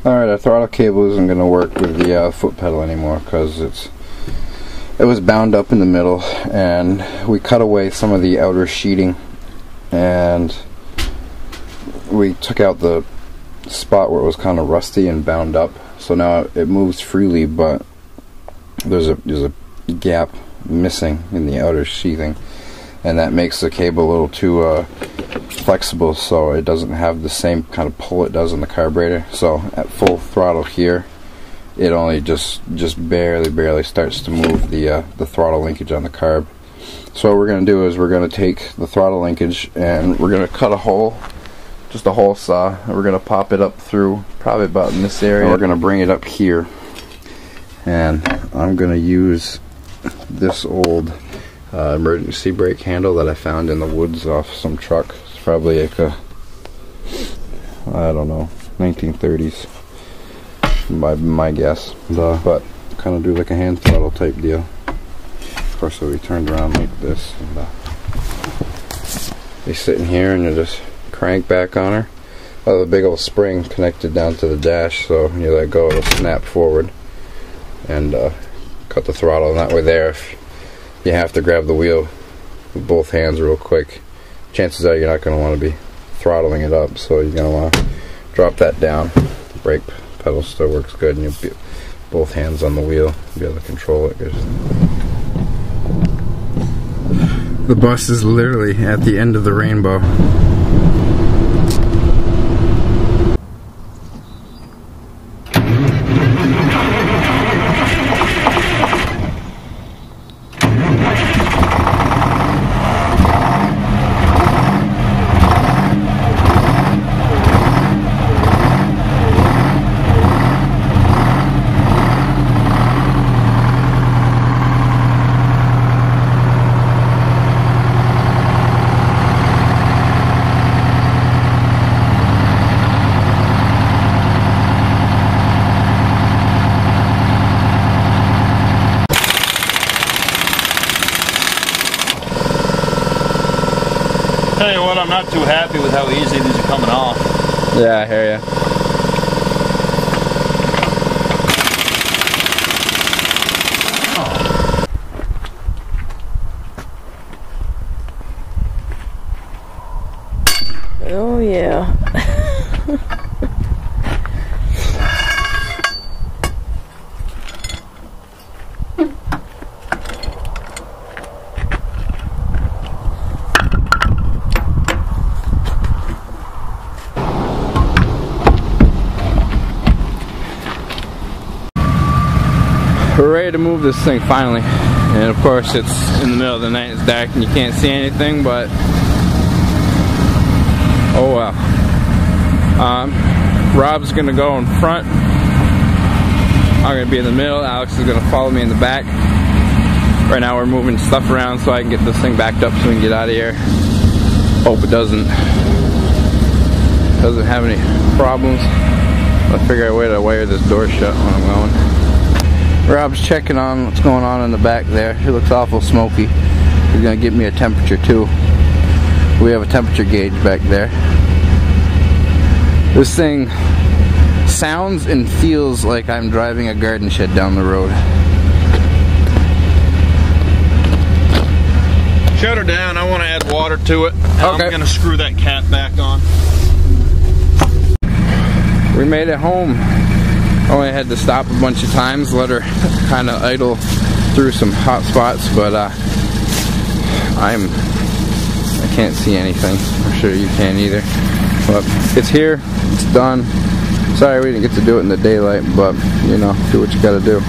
Alright, our throttle cable isn't going to work with the foot pedal anymore because it was bound up in the middle, and we cut away some of the outer sheeting and we took out the spot where it was kind of rusty and bound up, so now it moves freely, but there's a gap missing in the outer sheathing, and that makes the cable a little too flexible, so it doesn't have the same kind of pull it does in the carburetor. So at full throttle here, it only just barely starts to move the throttle linkage on the carb. So what we're going to do is we're going to take the throttle linkage and we're going to cut a hole, just a hole saw, and we're going to pop it up through probably about in this area. And we're going to bring it up here, and I'm going to use this old emergency brake handle that I found in the woods off some truck. It's probably like a, I don't know, 1930s, my guess. But kind of do like a hand throttle type deal. Of course, it'll be turned around like this, and you sit in here and you just crank back on her. Oh, the big old spring connected down to the dash, so when you let go, it'll snap forward and cut the throttle. And that way, there, if you have to grab the wheel with both hands real quick, chances are you're not going to want to be throttling it up, so you're going to want to drop that down. The brake pedal still works good, and you'll be both hands on the wheel, be able to control it. The bus is literally at the end of the rainbow. Tell you what, I'm not too happy with how easy these are coming off. Yeah, I hear ya. Oh yeah. We're ready to move this thing finally, and of course it's in the middle of the night, it's dark and you can't see anything, but oh well. Rob's gonna go in front, I'm gonna be in the middle, Alex is gonna follow me in the back. Right now we're moving stuff around so I can get this thing backed up so we can get out of here. Hope it doesn't have any problems. I'll figure out a way to wire this door shut when I'm going. Rob's checking on what's going on in the back there. It looks awful smoky. He's gonna give me a temperature too. We have a temperature gauge back there. This thing sounds and feels like I'm driving a garden shed down the road. Shut her down, I want to add water to it. Okay. I'm gonna screw that cap back on. We made it home. Only had to stop a bunch of times, let her kind of idle through some hot spots, but I can't see anything. I'm sure you can't either. But it's here, it's done. Sorry we didn't get to do it in the daylight, but you know, do what you gotta do.